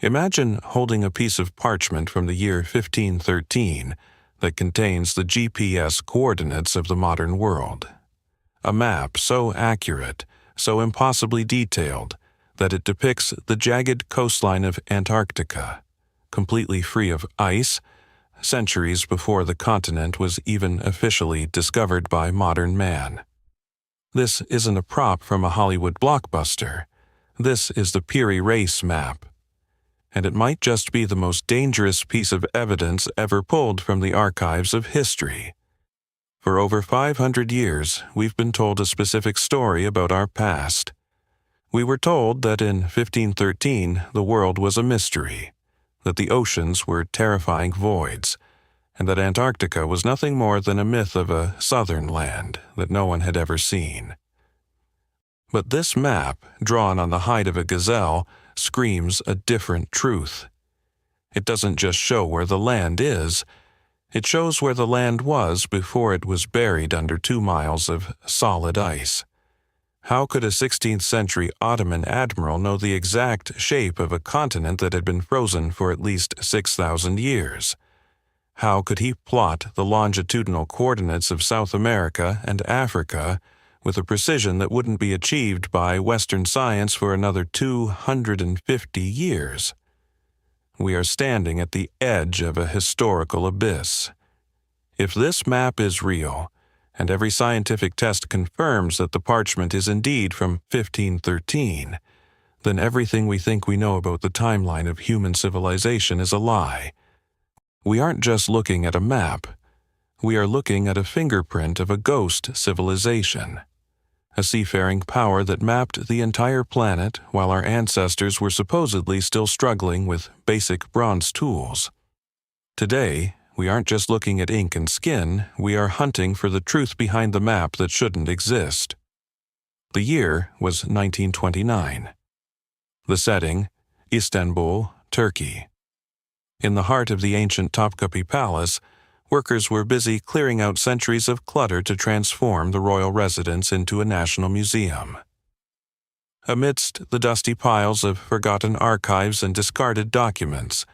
Imagine holding a piece of parchment from the year 1513 that contains the GPS coordinates of the modern world. A map so accurate, so impossibly detailed, that it depicts the jagged coastline of Antarctica, completely free of ice, centuries before the continent was even officially discovered by modern man. This isn't a prop from a Hollywood blockbuster. This is the Piri Reis map. And it might just be the most dangerous piece of evidence ever pulled from the archives of history. For over 500 years, we've been told a specific story about our past. We were told that in 1513 the world was a mystery, that the oceans were terrifying voids, and that Antarctica was nothing more than a myth of a southern land that no one had ever seen. But this map, drawn on the hide of a gazelle, screams a different truth. It doesn't just show where the land is, it shows where the land was before it was buried under 2 miles of solid ice. How could a 16th century Ottoman admiral know the exact shape of a continent that had been frozen for at least 6,000 years? How could he plot the longitudinal coordinates of South America and Africa with a precision that wouldn't be achieved by Western science for another 250 years? We are standing at the edge of a historical abyss. If this map is real, and every scientific test confirms that the parchment is indeed from 1513, then everything we think we know about the timeline of human civilization is a lie. We aren't just looking at a map. We are looking at a fingerprint of a ghost civilization, a seafaring power that mapped the entire planet while our ancestors were supposedly still struggling with basic bronze tools. Today, we aren't just looking at ink and skin, we are hunting for the truth behind the map that shouldn't exist. The year was 1929. The setting, Istanbul, Turkey. In the heart of the ancient Topkapi Palace, workers were busy clearing out centuries of clutter to transform the royal residence into a national museum. Amidst the dusty piles of forgotten archives and discarded documents,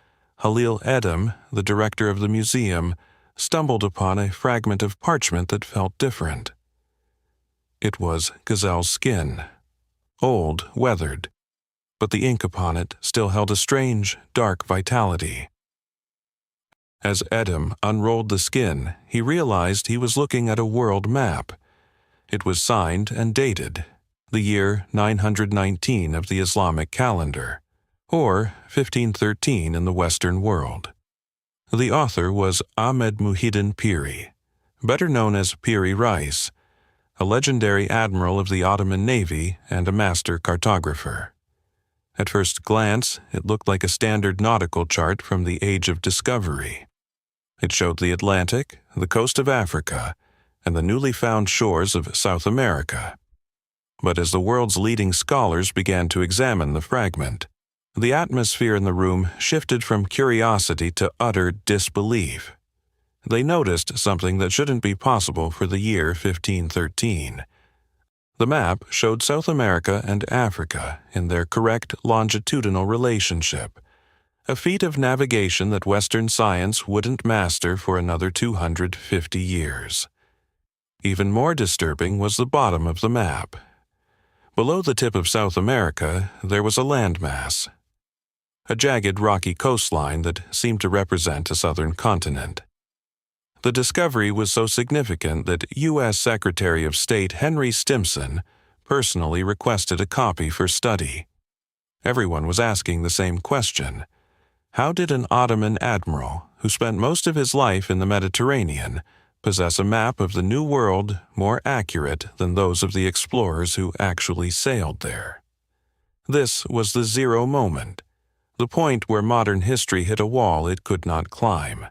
Halil Edhem, the director of the museum, stumbled upon a fragment of parchment that felt different. It was gazelle's skin, old, weathered, but the ink upon it still held a strange, dark vitality. As Edhem unrolled the skin, he realized he was looking at a world map. It was signed and dated, the year 919 of the Islamic calendar, or 1513 in the Western world. The author was Ahmed Muhyiddin Piri, better known as Piri Reis, a legendary admiral of the Ottoman Navy and a master cartographer. At first glance, it looked like a standard nautical chart from the Age of Discovery. It showed the Atlantic, the coast of Africa, and the newly found shores of South America. But as the world's leading scholars began to examine the fragment, the atmosphere in the room shifted from curiosity to utter disbelief. They noticed something that shouldn't be possible for the year 1513. The map showed South America and Africa in their correct longitudinal relationship, a feat of navigation that Western science wouldn't master for another 250 years. Even more disturbing was the bottom of the map. Below the tip of South America, there was a landmass, a jagged rocky coastline that seemed to represent a southern continent. The discovery was so significant that U.S. Secretary of State Henry Stimson personally requested a copy for study. Everyone was asking the same question. How did an Ottoman admiral, who spent most of his life in the Mediterranean, possess a map of the New World more accurate than those of the explorers who actually sailed there? This was the zero moment, the point where modern history hit a wall it could not climb.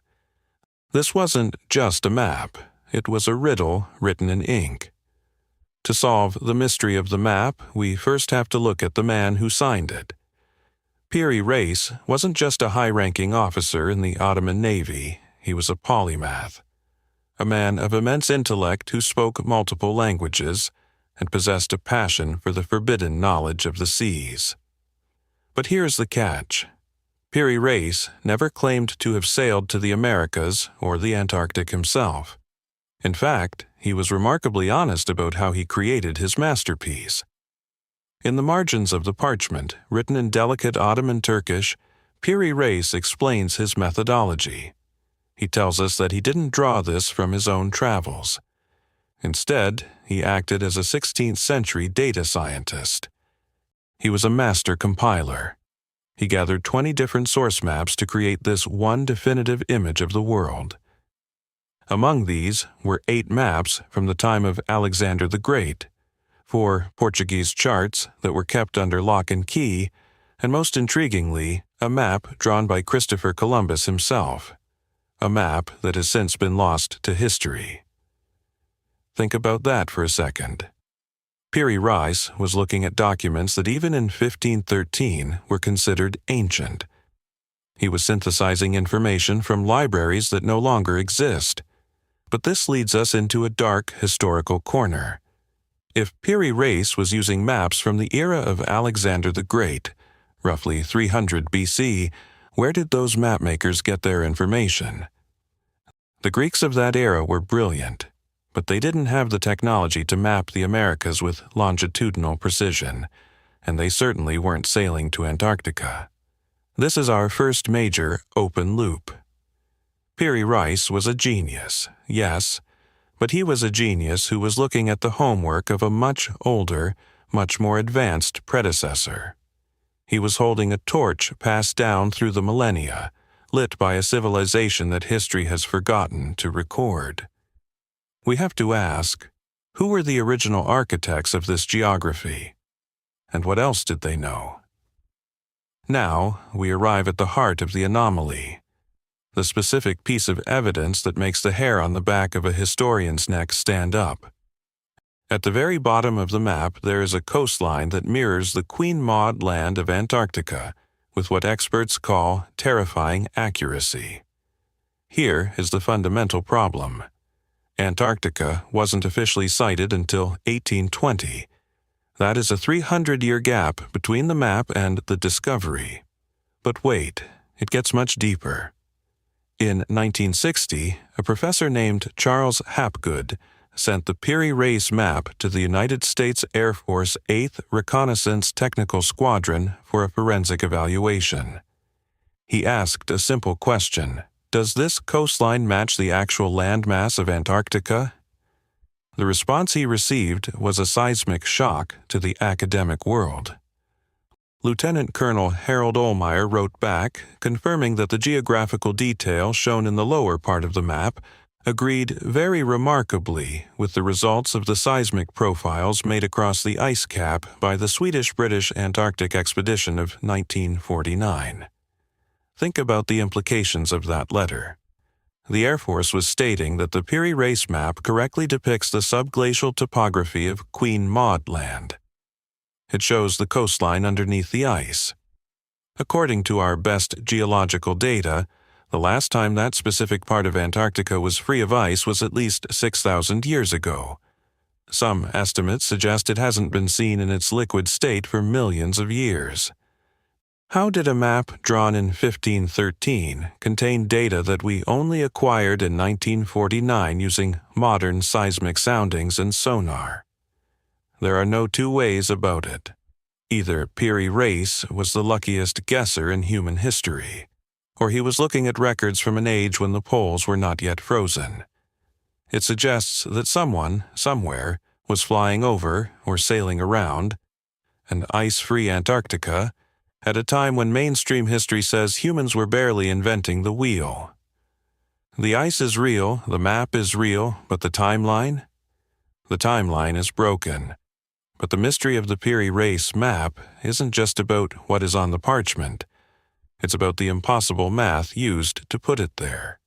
This wasn't just a map, it was a riddle written in ink. To solve the mystery of the map, we first have to look at the man who signed it. Piri Reis wasn't just a high-ranking officer in the Ottoman Navy, he was a polymath. A man of immense intellect who spoke multiple languages and possessed a passion for the forbidden knowledge of the seas. But here's the catch. Piri Reis never claimed to have sailed to the Americas or the Antarctic himself. In fact, he was remarkably honest about how he created his masterpiece. In the margins of the parchment, written in delicate Ottoman Turkish, Piri Reis explains his methodology. He tells us that he didn't draw this from his own travels. Instead, he acted as a 16th-century data scientist. He was a master compiler. He gathered 20 different source maps to create this one definitive image of the world. Among these were 8 maps from the time of Alexander the Great, 4 Portuguese charts that were kept under lock and key, and most intriguingly, a map drawn by Christopher Columbus himself, a map that has since been lost to history. Think about that for a second. Piri Reis was looking at documents that even in 1513 were considered ancient. He was synthesizing information from libraries that no longer exist. But this leads us into a dark historical corner. If Piri Reis was using maps from the era of Alexander the Great, roughly 300 BC, where did those mapmakers get their information? The Greeks of that era were brilliant, but they didn't have the technology to map the Americas with longitudinal precision, and they certainly weren't sailing to Antarctica. This is our first major open loop. Piri Reis was a genius, yes, but he was a genius who was looking at the homework of a much older, much more advanced predecessor. He was holding a torch passed down through the millennia, lit by a civilization that history has forgotten to record. We have to ask, who were the original architects of this geography? And what else did they know? Now, we arrive at the heart of the anomaly, the specific piece of evidence that makes the hair on the back of a historian's neck stand up. At the very bottom of the map, there is a coastline that mirrors the Queen Maud land of Antarctica, with what experts call terrifying accuracy. Here is the fundamental problem. Antarctica wasn't officially sighted until 1820. That is a 300-year gap between the map and the discovery. But wait, it gets much deeper. In 1960, a professor named Charles Hapgood sent the Piri Reis map to the United States Air Force 8th Reconnaissance Technical Squadron for a forensic evaluation. He asked a simple question: does this coastline match the actual landmass of Antarctica? The response he received was a seismic shock to the academic world. Lieutenant Colonel Harold Ohlmeyer wrote back, confirming that the geographical detail shown in the lower part of the map agreed very remarkably with the results of the seismic profiles made across the ice cap by the Swedish-British Antarctic expedition of 1949. Think about the implications of that letter. The Air Force was stating that the Piri Reis map correctly depicts the subglacial topography of Queen Maud Land. It shows the coastline underneath the ice. According to our best geological data, the last time that specific part of Antarctica was free of ice was at least 6,000 years ago. Some estimates suggest it hasn't been seen in its liquid state for millions of years. How did a map drawn in 1513 contain data that we only acquired in 1949 using modern seismic soundings and sonar? There are no two ways about it. Either Piri Reis was the luckiest guesser in human history, or he was looking at records from an age when the poles were not yet frozen. It suggests that someone, somewhere, was flying over or sailing around an ice-free Antarctica at a time when mainstream history says humans were barely inventing the wheel. The ice is real, the map is real, but the timeline? The timeline is broken. But the mystery of the Piri Reis map isn't just about what is on the parchment. It's about the impossible math used to put it there.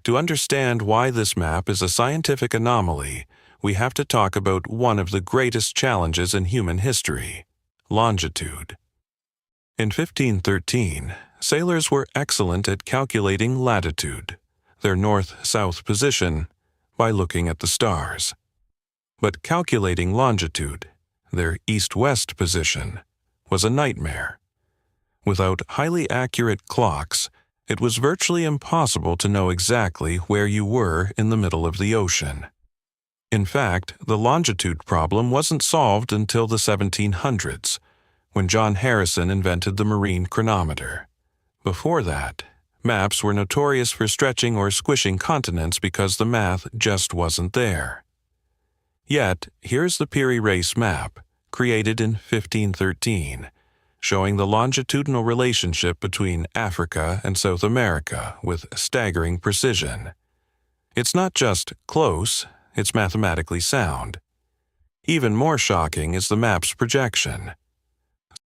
To understand why this map is a scientific anomaly, we have to talk about one of the greatest challenges in human history: longitude. In 1513, sailors were excellent at calculating latitude, their north-south position, by looking at the stars. But calculating longitude, their east-west position, was a nightmare. Without highly accurate clocks, it was virtually impossible to know exactly where you were in the middle of the ocean. In fact, the longitude problem wasn't solved until the 1700s, when John Harrison invented the marine chronometer. Before that, maps were notorious for stretching or squishing continents because the math just wasn't there. Yet, here's the Piri Reis map, created in 1513, showing the longitudinal relationship between Africa and South America with staggering precision. It's not just close, it's mathematically sound. Even more shocking is the map's projection.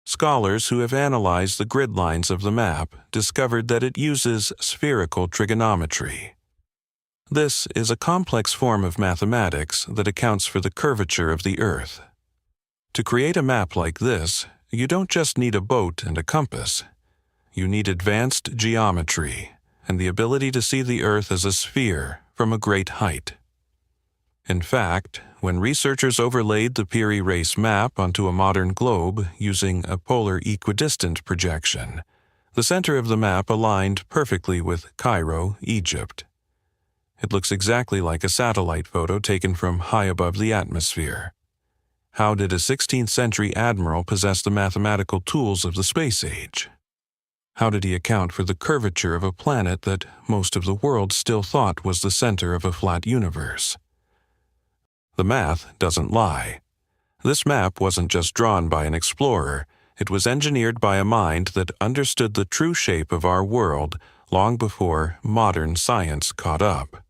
Scholars who have analyzed the grid lines of the map discovered that it uses spherical trigonometry. This is a complex form of mathematics that accounts for the curvature of the Earth. To create a map like this, you don't just need a boat and a compass. You need advanced geometry and the ability to see the Earth as a sphere from a great height. In fact, when researchers overlaid the Piri Reis map onto a modern globe using a polar equidistant projection, the center of the map aligned perfectly with Cairo, Egypt. It looks exactly like a satellite photo taken from high above the atmosphere. How did a 16th century admiral possess the mathematical tools of the space age? How did he account for the curvature of a planet that most of the world still thought was the center of a flat universe? The math doesn't lie. This map wasn't just drawn by an explorer, it was engineered by a mind that understood the true shape of our world long before modern science caught up.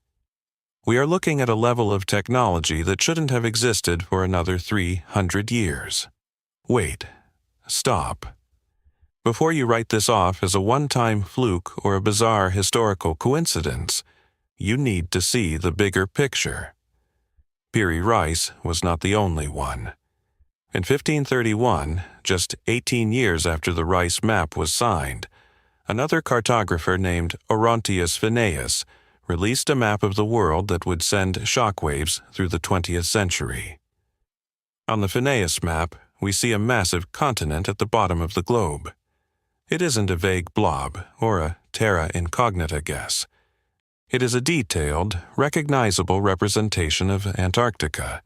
We are looking at a level of technology that shouldn't have existed for another 300 years. Wait. Stop. Before you write this off as a one-time fluke or a bizarre historical coincidence, you need to see the bigger picture. Piri Reis was not the only one. In 1531, just 18 years after the Reis map was signed, another cartographer named Orontius Phineus released a map of the world that would send shockwaves through the 20th century. On the Phineus map, we see a massive continent at the bottom of the globe. It isn't a vague blob or a terra incognita guess. It is a detailed, recognizable representation of Antarctica,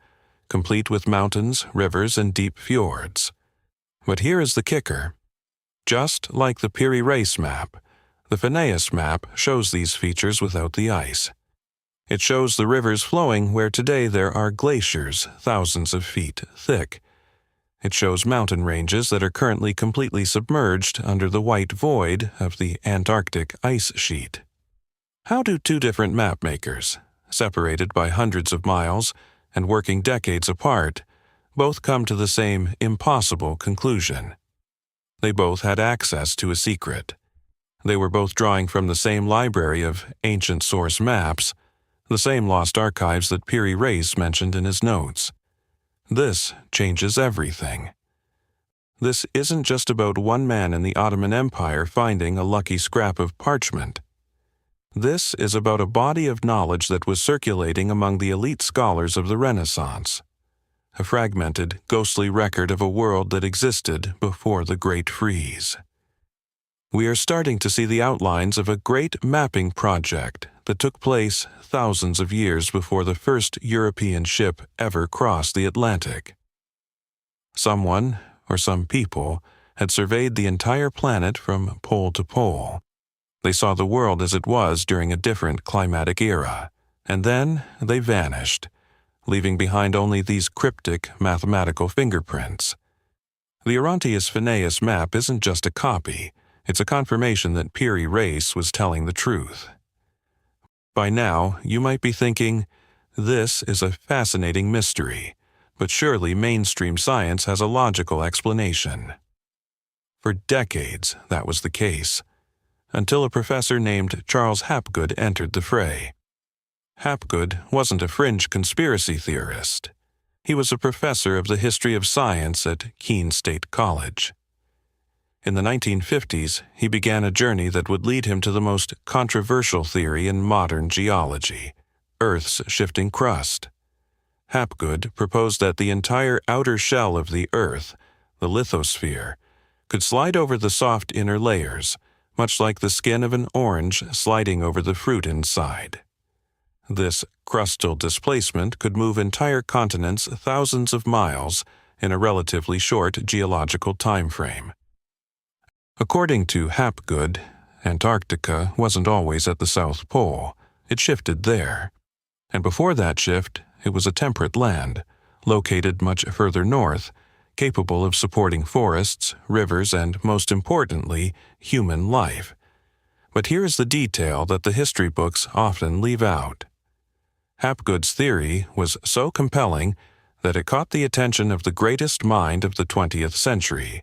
complete with mountains, rivers, and deep fjords. But here is the kicker. Just like the Piri Reis map, the Phineus map shows these features without the ice. It shows the rivers flowing where today there are glaciers thousands of feet thick. It shows mountain ranges that are currently completely submerged under the white void of the Antarctic ice sheet. How do two different map makers, separated by hundreds of miles and working decades apart, both come to the same impossible conclusion? They both had access to a secret. They were both drawing from the same library of ancient source maps, the same lost archives that Piri Reis mentioned in his notes. This changes everything. This isn't just about one man in the Ottoman Empire finding a lucky scrap of parchment. This is about a body of knowledge that was circulating among the elite scholars of the Renaissance, a fragmented, ghostly record of a world that existed before the Great Freeze. We are starting to see the outlines of a great mapping project that took place thousands of years before the first European ship ever crossed the Atlantic. Someone, or some people, had surveyed the entire planet from pole to pole. They saw the world as it was during a different climatic era, and then they vanished, leaving behind only these cryptic mathematical fingerprints. The Orontius Phineus map isn't just a copy, it's a confirmation that Piri Reis was telling the truth. By now, you might be thinking, this is a fascinating mystery, but surely mainstream science has a logical explanation. For decades, that was the case, until a professor named Charles Hapgood entered the fray. Hapgood wasn't a fringe conspiracy theorist. He was a professor of the history of science at Keene State College. In the 1950s, he began a journey that would lead him to the most controversial theory in modern geology, Earth's shifting crust. Hapgood proposed that the entire outer shell of the Earth, the lithosphere, could slide over the soft inner layers, much like the skin of an orange sliding over the fruit inside. This crustal displacement could move entire continents thousands of miles in a relatively short geological time frame. According to Hapgood, Antarctica wasn't always at the South Pole. It shifted there. And before that shift, it was a temperate land, located much further north, capable of supporting forests, rivers, and, most importantly, human life. But here is the detail that the history books often leave out. Hapgood's theory was so compelling that it caught the attention of the greatest mind of the 20th century,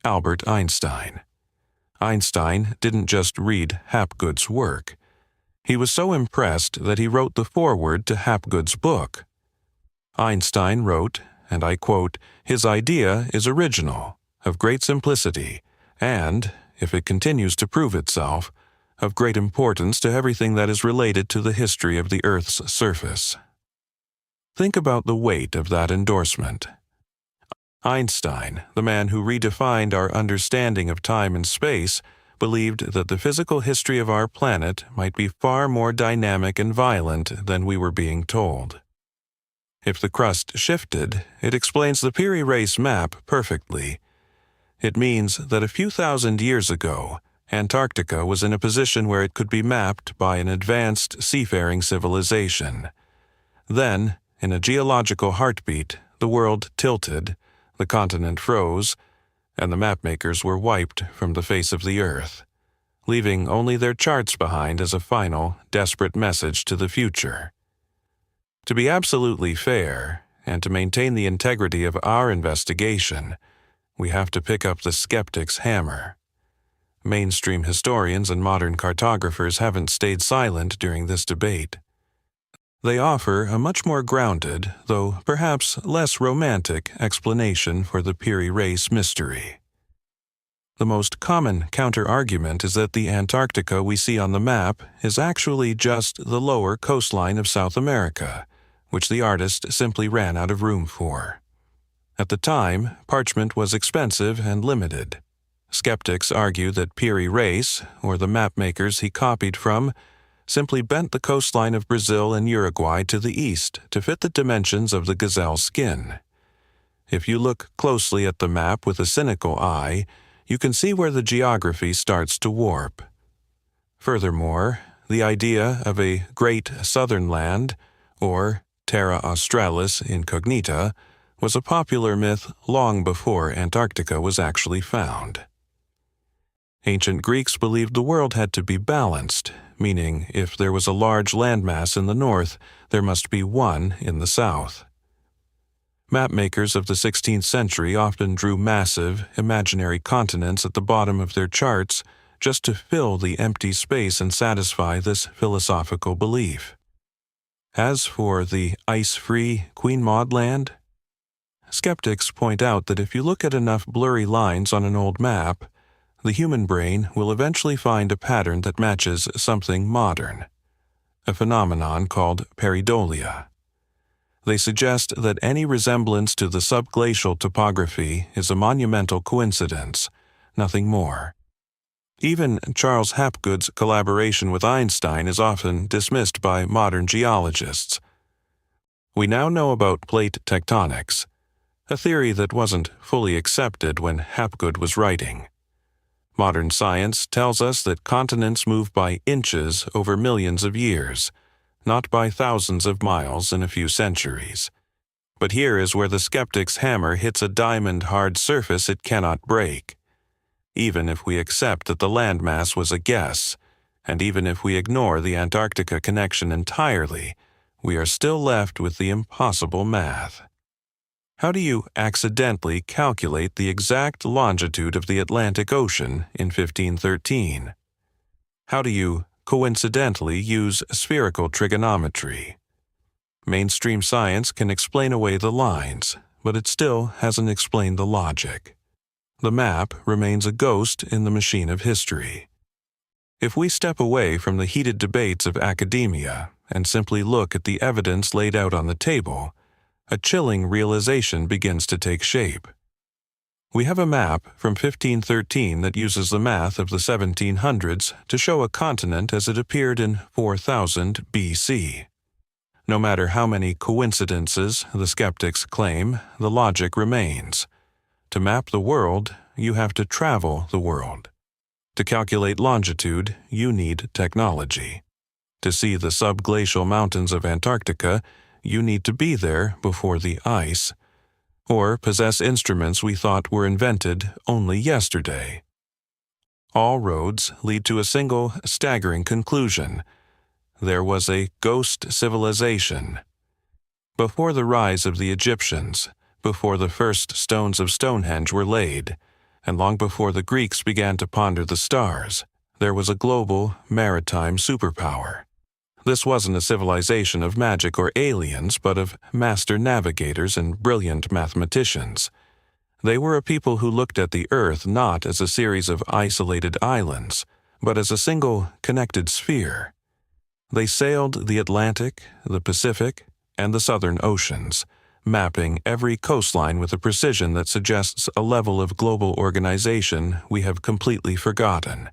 Albert Einstein. Einstein didn't just read Hapgood's work. He was so impressed that he wrote the foreword to Hapgood's book. Einstein wrote, and I quote, "His idea is original, of great simplicity, and, if it continues to prove itself, of great importance to everything that is related to the history of the Earth's surface." Think about the weight of that endorsement. Einstein, the man who redefined our understanding of time and space, believed that the physical history of our planet might be far more dynamic and violent than we were being told. If the crust shifted, it explains the Piri Reis map perfectly. It means that a few thousand years ago, Antarctica was in a position where it could be mapped by an advanced seafaring civilization. Then, in a geological heartbeat, the world tilted, the continent froze, and the mapmakers were wiped from the face of the Earth, leaving only their charts behind as a final, desperate message to the future. To be absolutely fair, and to maintain the integrity of our investigation, we have to pick up the skeptic's hammer. Mainstream historians and modern cartographers haven't stayed silent during this debate. They offer a much more grounded, though perhaps less romantic, explanation for the Piri Reis mystery. The most common counter-argument is that the Antarctica we see on the map is actually just the lower coastline of South America, which the artist simply ran out of room for. At the time, parchment was expensive and limited. Skeptics argue that Piri Reis, or the mapmakers he copied from, simply bent the coastline of Brazil and Uruguay to the east to fit the dimensions of the gazelle's skin. If you look closely at the map with a cynical eye, you can see where the geography starts to warp. Furthermore, the idea of a great southern land, or Terra Australis Incognita, was a popular myth long before Antarctica was actually found. Ancient Greeks believed the world had to be balanced, meaning if there was a large landmass in the north, there must be one in the south. Mapmakers of the 16th century often drew massive, imaginary continents at the bottom of their charts just to fill the empty space and satisfy this philosophical belief. As for the ice-free Queen Maud land, skeptics point out that if you look at enough blurry lines on an old map, the human brain will eventually find a pattern that matches something modern, a phenomenon called pareidolia. They suggest that any resemblance to the subglacial topography is a monumental coincidence, nothing more. Even Charles Hapgood's collaboration with Einstein is often dismissed by modern geologists. We now know about plate tectonics, a theory that wasn't fully accepted when Hapgood was writing. Modern science tells us that continents move by inches over millions of years, not by thousands of miles in a few centuries. But here is where the skeptic's hammer hits a diamond-hard surface it cannot break. Even if we accept that the landmass was a guess, and even if we ignore the Antarctica connection entirely, we are still left with the impossible math. How do you accidentally calculate the exact longitude of the Atlantic Ocean in 1513? How do you coincidentally use spherical trigonometry? Mainstream science can explain away the lines, but it still hasn't explained the logic. The map remains a ghost in the machine of history. If we step away from the heated debates of academia and simply look at the evidence laid out on the table, a chilling realization begins to take shape. We have a map from 1513 that uses the math of the 1700s to show a continent as it appeared in 4000 BC. No matter how many coincidences the skeptics claim, the logic remains. To map the world, you have to travel the world. To calculate longitude, you need technology. To see the subglacial mountains of Antarctica, you need to be there before the ice, or possess instruments we thought were invented only yesterday. All roads lead to a single staggering conclusion. There was a ghost civilization. Before the rise of the Egyptians, before the first stones of Stonehenge were laid, and long before the Greeks began to ponder the stars, there was a global maritime superpower. This wasn't a civilization of magic or aliens, but of master navigators and brilliant mathematicians. They were a people who looked at the Earth not as a series of isolated islands, but as a single connected sphere. They sailed the Atlantic, the Pacific, and the Southern Oceans, mapping every coastline with a precision that suggests a level of global organization we have completely forgotten.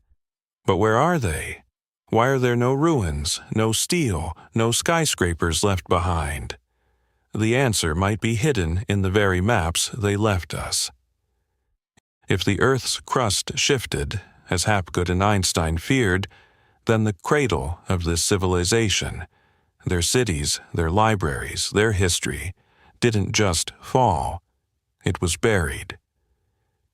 But where are they? Why are there no ruins, no steel, no skyscrapers left behind? The answer might be hidden in the very maps they left us. If the Earth's crust shifted, as Hapgood and Einstein feared, then the cradle of this civilization, their cities, their libraries, their history, didn't just fall. It was buried.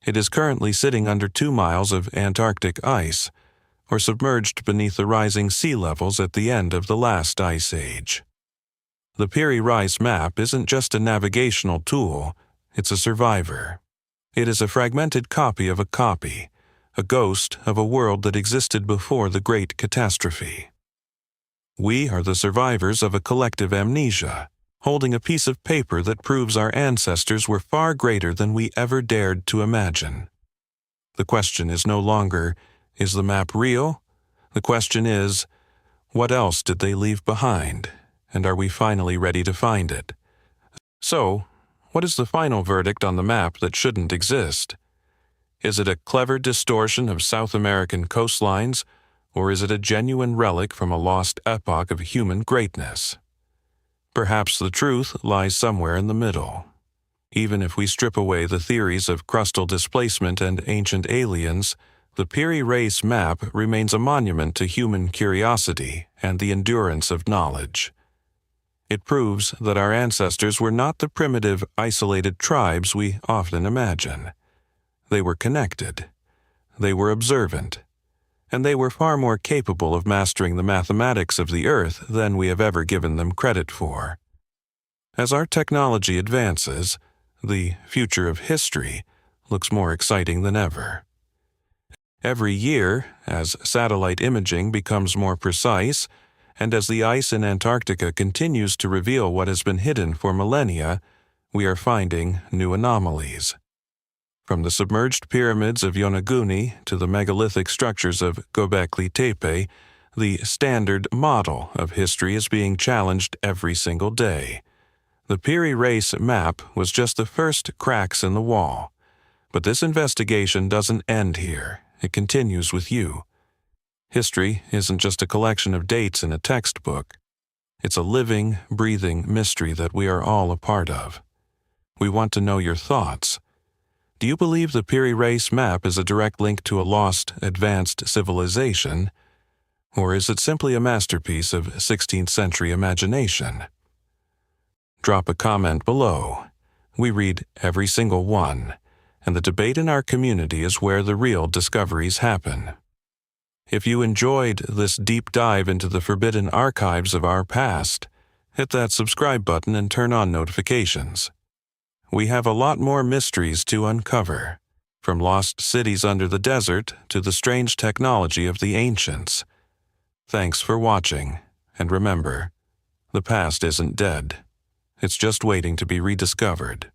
It is currently sitting under 2 miles of Antarctic ice, or submerged beneath the rising sea levels at the end of the last ice age. The Piri Reis map isn't just a navigational tool, it's a survivor. It is a fragmented copy of a copy, a ghost of a world that existed before the Great Catastrophe. We are the survivors of a collective amnesia, holding a piece of paper that proves our ancestors were far greater than we ever dared to imagine. The question is no longer, is the map real? The question is, what else did they leave behind, and are we finally ready to find it? So, what is the final verdict on the map that shouldn't exist? Is it a clever distortion of South American coastlines, or is it a genuine relic from a lost epoch of human greatness? Perhaps the truth lies somewhere in the middle. Even if we strip away the theories of crustal displacement and ancient aliens, the Piri Reis map remains a monument to human curiosity and the endurance of knowledge. It proves that our ancestors were not the primitive, isolated tribes we often imagine. They were connected, they were observant, and they were far more capable of mastering the mathematics of the Earth than we have ever given them credit for. As our technology advances, the future of history looks more exciting than ever. Every year, as satellite imaging becomes more precise, and as the ice in Antarctica continues to reveal what has been hidden for millennia, we are finding new anomalies. From the submerged pyramids of Yonaguni to the megalithic structures of Göbekli Tepe, the standard model of history is being challenged every single day. The Piri Reis map was just the first cracks in the wall. But this investigation doesn't end here. It continues with you. History isn't just a collection of dates in a textbook. It's a living, breathing mystery that we are all a part of. We want to know your thoughts. Do you believe the Piri Reis map is a direct link to a lost, advanced civilization? Or is it simply a masterpiece of 16th century imagination? Drop a comment below. We read every single one, and the debate in our community is where the real discoveries happen. If you enjoyed this deep dive into the forbidden archives of our past, hit that subscribe button and turn on notifications. We have a lot more mysteries to uncover, from lost cities under the desert to the strange technology of the ancients. Thanks for watching, and remember, the past isn't dead. It's just waiting to be rediscovered.